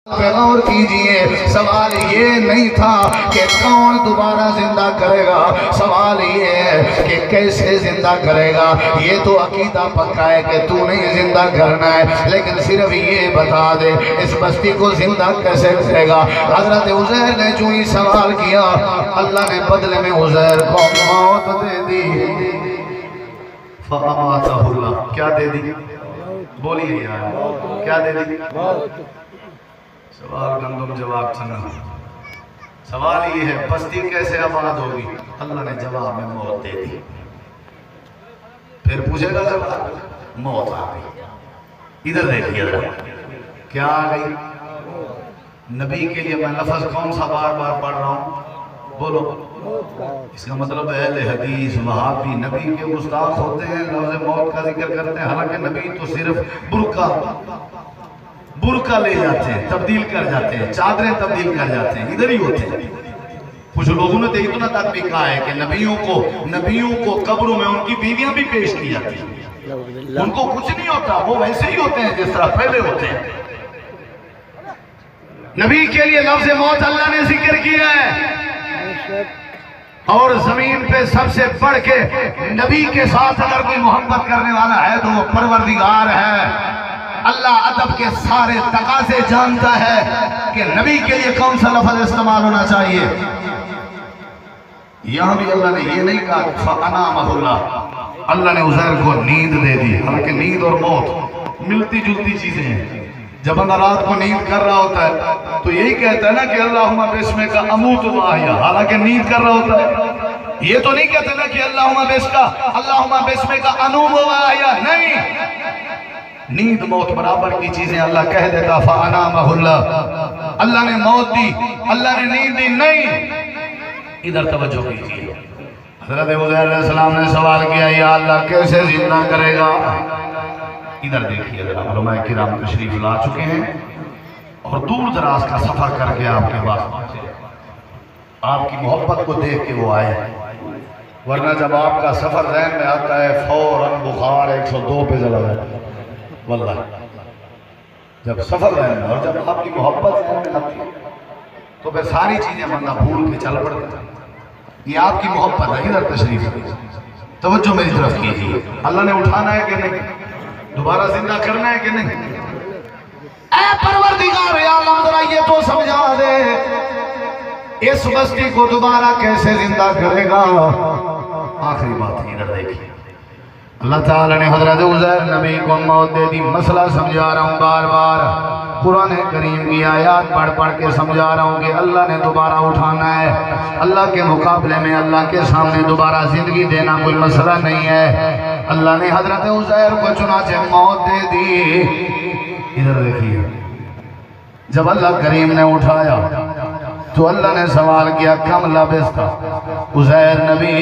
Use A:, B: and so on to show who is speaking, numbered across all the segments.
A: پہ غور کیجئے، سوال یہ نہیں تھا کہ کون دوبارہ زندہ کرے گا، سوال یہ ہے کہ کیسے زندہ کرے گا۔ یہ تو عقیدہ پکا ہے کہ تو نہیں زندہ کرنا ہے، لیکن صرف یہ بتا دے اس بستی کو زندہ کیسے کرے گا۔ حضرت عزیر نے جو ہی سوال کیا، اللہ نے بدلے میں عزیر کو موت دے دی۔ فَأَمَاتَهُ اللَّهُ، کیا دے دی؟ بولیے یار، کیا دے دی؟ سوال گندم جواب چنا۔ سوال یہ ہے بستی کیسے آباد ہوگی؟ اللہ نے جواب میں موت دے دی۔ پھر پوچھے گا جواب، موت آ گئی۔ ادھر دیکھیے کیا آ گئی؟ نبی کے لیے میں لفظ کون سا بار بار پڑھ رہا ہوں؟ بولو۔ اس کا مطلب اہل حدیث وہابی نبی کے گستاخ ہوتے ہیں، لفظ موت کا ذکر کرتے ہیں، حالانکہ نبی تو صرف برقع لے جاتے ہیں، تبدیل کر جاتے ہیں، چادریں تبدیل کر جاتے ہیں، ادھر ہی ہوتے ہیں۔ کچھ لوگوں نے تو اتنا تک بھی کہا ہے کہ نبیوں کو قبروں میں ان کی بیویاں بھی پیش کی جاتی ہیں، ان کو کچھ نہیں ہوتا، وہ ویسے ہی ہوتے ہیں جس طرح پہلے ہوتے ہیں۔ نبی کے لیے لفظ موت اللہ نے ذکر کیا ہے، اور زمین پہ سب سے بڑھ کے نبی کے ساتھ اگر کوئی محبت کرنے والا ہے تو وہ پروردگار ہے۔ اللہ ادب کے سارے تقاضے جانتا ہے کہ نبی کے لیے کون سا لفظ استعمال ہونا چاہیے۔ یہاں بھی اللہ نے یہ نہیں کہا فَأَنَامَهُ اللَّهُ، اللہ نے عزیر کو نیند دے دی، حالانکہ نیند اور موت ملتی جلتی چیزیں ہیں۔ جب بندہ رات کو نیند کر رہا ہوتا ہے تو یہی کہتا ہے نا کہ اللہم بسمک اموت و احیا، حالانکہ نیند کر رہا ہوتا ہے۔ یہ تو نہیں کہتا نا کہ اللہم بسمک انوم و احیا، نہیں، نیند موت برابر کی چیزیں اللہ کہہ دیتا فَأَنَامَهُ اللَّهُ، اللہ نے موت دی، اللہ نے نیند دی، نہیں۔ ادھر توجہ کیجئے، حضرت عزیر علیہ السلام نے سوال کیا یا اللہ کیسے زندہ کرے گا؟ ادھر دیکھیے ذرا، علماء کرام تشریف لا چکے ہیں اور دور دراز کا سفر کر کے آپ کے پاس پہنچے، آپ کی محبت کو دیکھ کے وہ آئے، ورنہ جب آپ کا سفر ذہن میں آتا ہے فوراً بخار 102 پہ چلا جاتا ہے، واللہ جب سفر ذہن میں اور جب آپ کی محبت ذہن میں آتی ہے تو پھر ساری چیزیں بندہ بھول کے چل پڑتا ہے۔ یہ آپ کی محبت ہے، ادھر تشریف ہے، توجہ میری طرف کیجیے۔ اللہ نے اٹھانا ہے کہ نہیں؟ دوبارہ زندہ کرنا ہے کہ نہیں؟ اے پروردگار عالم ذرا یہ تو سمجھا دے اس بستی کو دوبارہ کیسے زندہ کرے گا۔ آخری بات ادھر دیکھیے، اللہ تعالیٰ نے حضرت عزیر نبی کو موت دے دی۔ مسئلہ سمجھا رہا ہوں بار بار، قرآن کریم کی آیات پڑھ پڑھ کے سمجھا رہا ہوں کہ اللہ نے دوبارہ اٹھانا ہے۔ اللہ کے مقابلے میں اللہ کے سامنے دوبارہ زندگی دینا کوئی مسئلہ نہیں ہے۔ اللہ نے حضرت عزیر کو چنانچہ موت دے دی۔ ادھر دیکھیے، جب اللہ کریم نے اٹھایا تو اللہ نے سوال کیا کم لبثت، عزیر نبی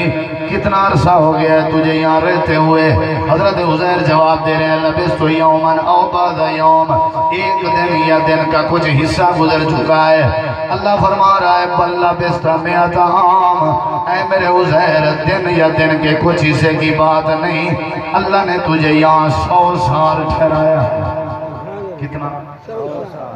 A: کتنا عرصہ ہو گیا ہے تجھے یہاں رہتے ہوئے؟ حضرت عزیر جواب دے رہے ہیں لبثت یوما او بعد یوم، ایک دن یا دن کا کچھ حصہ گزر چکا ہے۔ اللہ فرما رہا ہے بل لبثت مئۃ عام، اے میرے عزیر دن یا دن کے کچھ حصے کی بات نہیں، اللہ نے تجھے یہاں 100 سال ٹھہرایا۔ کتنا؟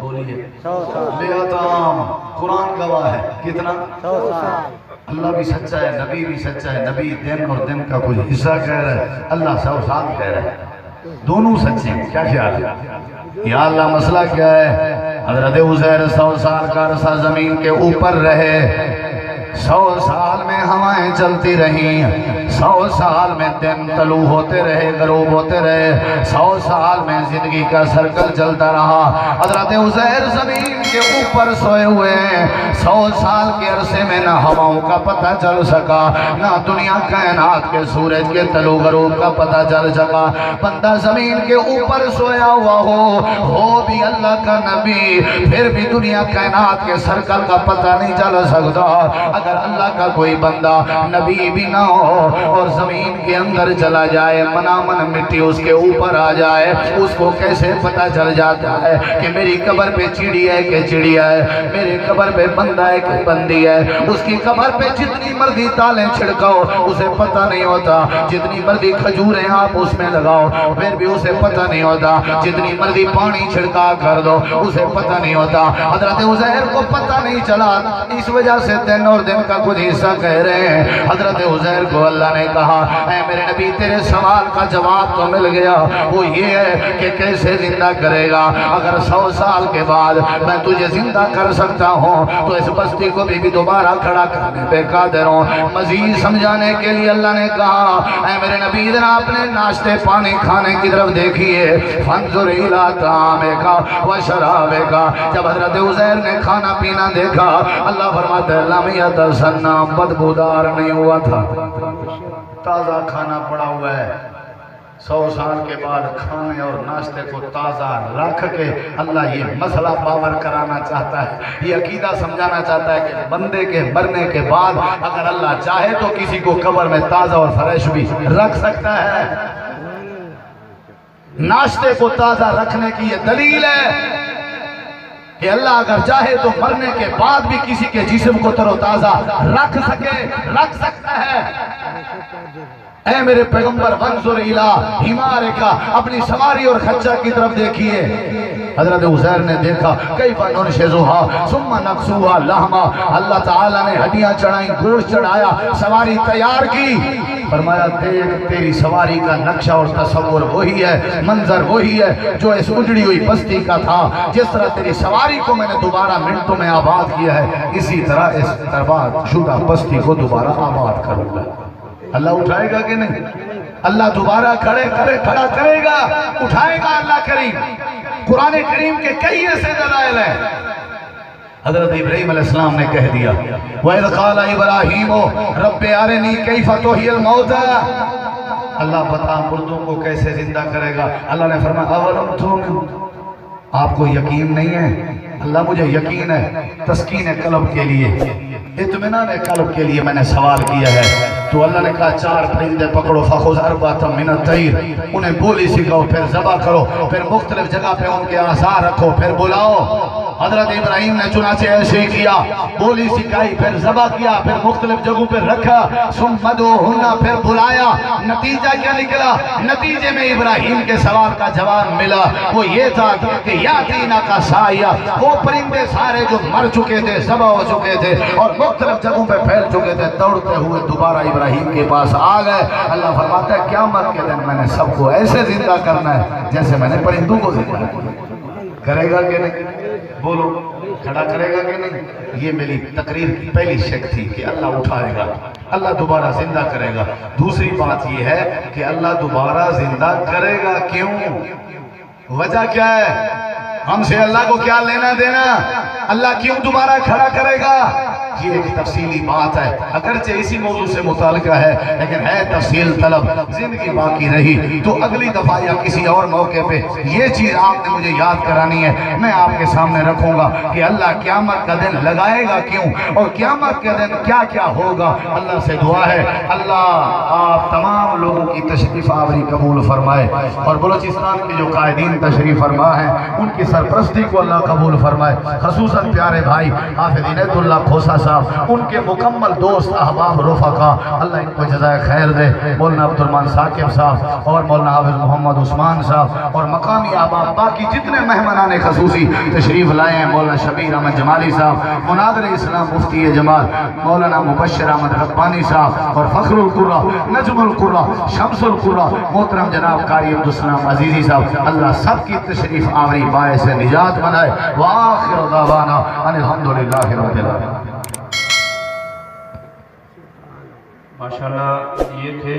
A: بولیے، 100 عام، قرآن گواہ ہے، کتنا؟ 100 سال۔ اللہ بھی سچا ہے، نبی بھی سچا ہے، نبی دن اور دن کا کچھ حصہ کہہ رہا ہے، اللہ 100 سال کہہ رہا ہے، دونوں سچے ہیں۔ کیا خیال ہے یا اللہ مسئلہ کیا ہے؟ حضرت عزیر 100 سال کا عرصہ زمین کے اوپر رہے، 100 سال میں ہوائیں چلتی رہیں، 100 سال میں دن طلوع ہوتے رہے غروب ہوتے رہے، 100 سال میں زندگی کا سرکل چلتا رہا۔ حضرت عزیر زمین کے اوپر سوئے ہوئے ہیں، 100 سال کے عرصے میں نہ ہواؤں کا پتہ چل سکا، نہ دنیا کائنات کے سورج کے طلوع غروب کا پتہ چل سکا۔ بندہ زمین کے اوپر سویا ہوا ہو بھی اللہ کا نبی، پھر بھی دنیا کائنات کے سرکل کا پتہ نہیں چل سکتا۔ اگر اللہ کا کوئی بندہ نبی بھی نہ ہو اور زمین کے اندر چلا جائے، منامن مٹی اس کے اوپر آ جائے، اس کو کیسے پتہ چل جاتا ہے کہ میری قبر پہ چڑی ہے کہ چڑیا ہے، میرے قبر پہ بندہ ہے کہ بندی ہے؟ اس کی قبر پہ جتنی مرضی تالیں چھڑکاؤ اسے پتہ نہیں ہوتا، جتنی مرضی کھجوریں آپ اس میں لگاؤ پھر بھی اسے پتہ نہیں ہوتا، جتنی مرضی پانی چھڑکا کر دو اسے پتہ نہیں ہوتا۔ حضرت عزیر کو پتہ نہیں چلا، اس وجہ سے دن اور دن کا کچھ حصہ کہہ رہے ہیں۔ حضرت عزیر کو اللہ نے کہا اے میرے نبی تیرے سوال کا جواب تو مل گیا، وہ یہ ہے کہ کیسے زندہ کرے گا؟ اگر 100 سال کے بعد میں تجھے زندہ کر سکتا ہوں تو اس بستی کو بھی دوبارہ کھڑا کرنے پہ قادر ہوں۔ مزید سمجھانے کے لیے اللہ نے کہا اے میرے نبی ادھر اپنے ناشتے پانی کھانے کی طرف دیکھیے، فانظر الی طعامک و شرابک۔ جب حضرت عزیر نے کھانا پینا دیکھا اللہ فرماتا ہے لم یتسنى، بدبودار نہیں ہوا تھا، تازہ کھانا پڑا ہوا ہے۔ 100 سال کے بعد کھانے اور ناشتے کو تازہ رکھ کے اللہ یہ مسئلہ باور کرانا چاہتا ہے، یہ عقیدہ سمجھانا چاہتا ہے کہ بندے کے مرنے کے بعد اگر اللہ چاہے تو کسی کو قبر میں تازہ اور فریش بھی رکھ سکتا ہے۔ ناشتے کو تازہ رکھنے کی یہ دلیل ہے کہ اللہ اگر چاہے تو مرنے کے بعد بھی کسی کے جسم کو تر و تازہ رکھ سکتا ہے۔ اے میرے پیغمبر وانظر الی حمارک، اپنی سواری اور خچر کی طرف دیکھیے۔ حضرت عزیر نے دیکھا کیف ننشزها ثم نکسوها لحما، اللہ تعالیٰ نے ہڈیاں چڑھائیں، گوشت چڑھایا، سواری تیار کی۔ فرمایا دیکھ تیری سواری کا نقشہ اور تصور وہی ہے، منظر وہی ہے جو اس اجڑی ہوئی بستی کا تھا۔ جس طرح تیری سواری کو میں نے دوبارہ منٹوں میں آباد کیا ہے، اسی طرح اس برباد شدہ بستی کو دوبارہ آباد کروں گا۔ اللہ اٹھائے گا کہ نہیں؟ اللہ دوبارہ کھڑا کرے گا، اٹھائے گا اللہ کریم۔ قرآن کریم کے کئی ایسے دلائل ہیں۔ حضرت ابراہیم علیہ السلام نے کہہ دیا وَإِذْ قَالَ إِبْرَاهِيمُ رَبِّ أَرِنِي كَيْفَ تُحْيِي الْمَوْتَى، اللہ بتا مردوں کو کیسے زندہ کرے گا؟ اللہ نے فرمایا أَوَلَمْ تُؤْمِنْ، آپ کو یقین نہیں ہے؟ اللہ مجھے یقین ہے، تسکین قلب کے لیے، اطمینان قلب کے لیے میں نے سوال کیا ہے۔ تو اللہ نے کہا 4 پرندے پکڑو، فخذ اربعۃ من الطیر، انہیں بولی سکھاؤ، پھر ذبح کرو، پھر مختلف جگہ پہ ان کے آثار رکھو، پھر بلاؤ۔ حضرت ابراہیم نے چنانچہ ایسے ہی کیا، بولی سکھائی، پھر ذبح کیا، پھر مختلف جگہوں پہ رکھا، ثم ادعوہن، پھر بلایا۔ نتیجہ کیا نکلا؟ نتیجے میں ابراہیم کے سوال کا جواب ملا، وہ یہ تھا کہ یاتینا کا سایہ، وہ پرندے سارے جو مر چکے تھے، ذبح ہو چکے تھے اور مختلف جگہوں پہ پھیل چکے تھے، دوڑتے ہوئے دوبارہ ابراہیم کے پاس آ گئے۔ اللہ فرماتا ہے قیامت کے دن میں نے سب کو ایسے زندہ کرنا ہے جیسے میں نے پرندوں کو زندہ کرے گا کہ نہیں؟ بولو کھڑا کرے گا کہ نہیں؟ یہ میری تقریر کی پہلی شک تھی کہ اللہ اٹھائے گا، اللہ دوبارہ زندہ کرے گا۔ دوسری بات یہ ہے کہ اللہ دوبارہ زندہ کرے گا کیوں؟ وجہ کیا ہے؟ ہم سے اللہ کو کیا لینا دینا؟ اللہ کیوں دوبارہ کھڑا کرے گا؟ یہ ایک تفصیلی بات ہے، اگرچہ اسی موضوع سے متعلقہ ہے لیکن ہے تفصیل طلب، زندگی باقی رہی تو اگلی دفعہ یا کسی اور موقع پہ یہ چیز آپ نے مجھے یاد کرانی ہے، میں آپ کے سامنے رکھوں گا کہ اللہ قیامت کا دن لگائے گا کیوں اور قیامت کے دن کیا کیا ہوگا۔ اللہ سے دعا ہے اللہ آپ تمام لوگوں کی تشریف آوری قبول فرمائے اور بلوچستان کے جو قائدین تشریف فرما ہیں ان کی سرپرستی کو اللہ قبول فرمائے، خصوصاً پیارے بھائی حافظ عنایت اللہ کھوسا صاحب، ان کے مکمل دوست احباب رفقا، اللہ ان کو جزائے خیر دے، مولانا عبد الرحمن ثاقب صاحب اور مولانا حافظ محمد عثمان صاحب اور مقامی احباب باقی جتنے مہمانان خصوصی تشریف لائے ہیں، مولانا شبیر احمد جمالی صاحب، مناظر اسلام مفتی جمال، مولانا مبشر احمد ربانی صاحب اور فخر القرہ، نجم القرہ، شمس القرہ، محترم جناب قاری عبدالسلام عزیزی صاحب، اللہ سب کی تشریف آوری باعث نجات بنائے۔ وآخر دعوانا ان الحمدللہ رب العالمین۔
B: ماشاءاللہ یہ تھے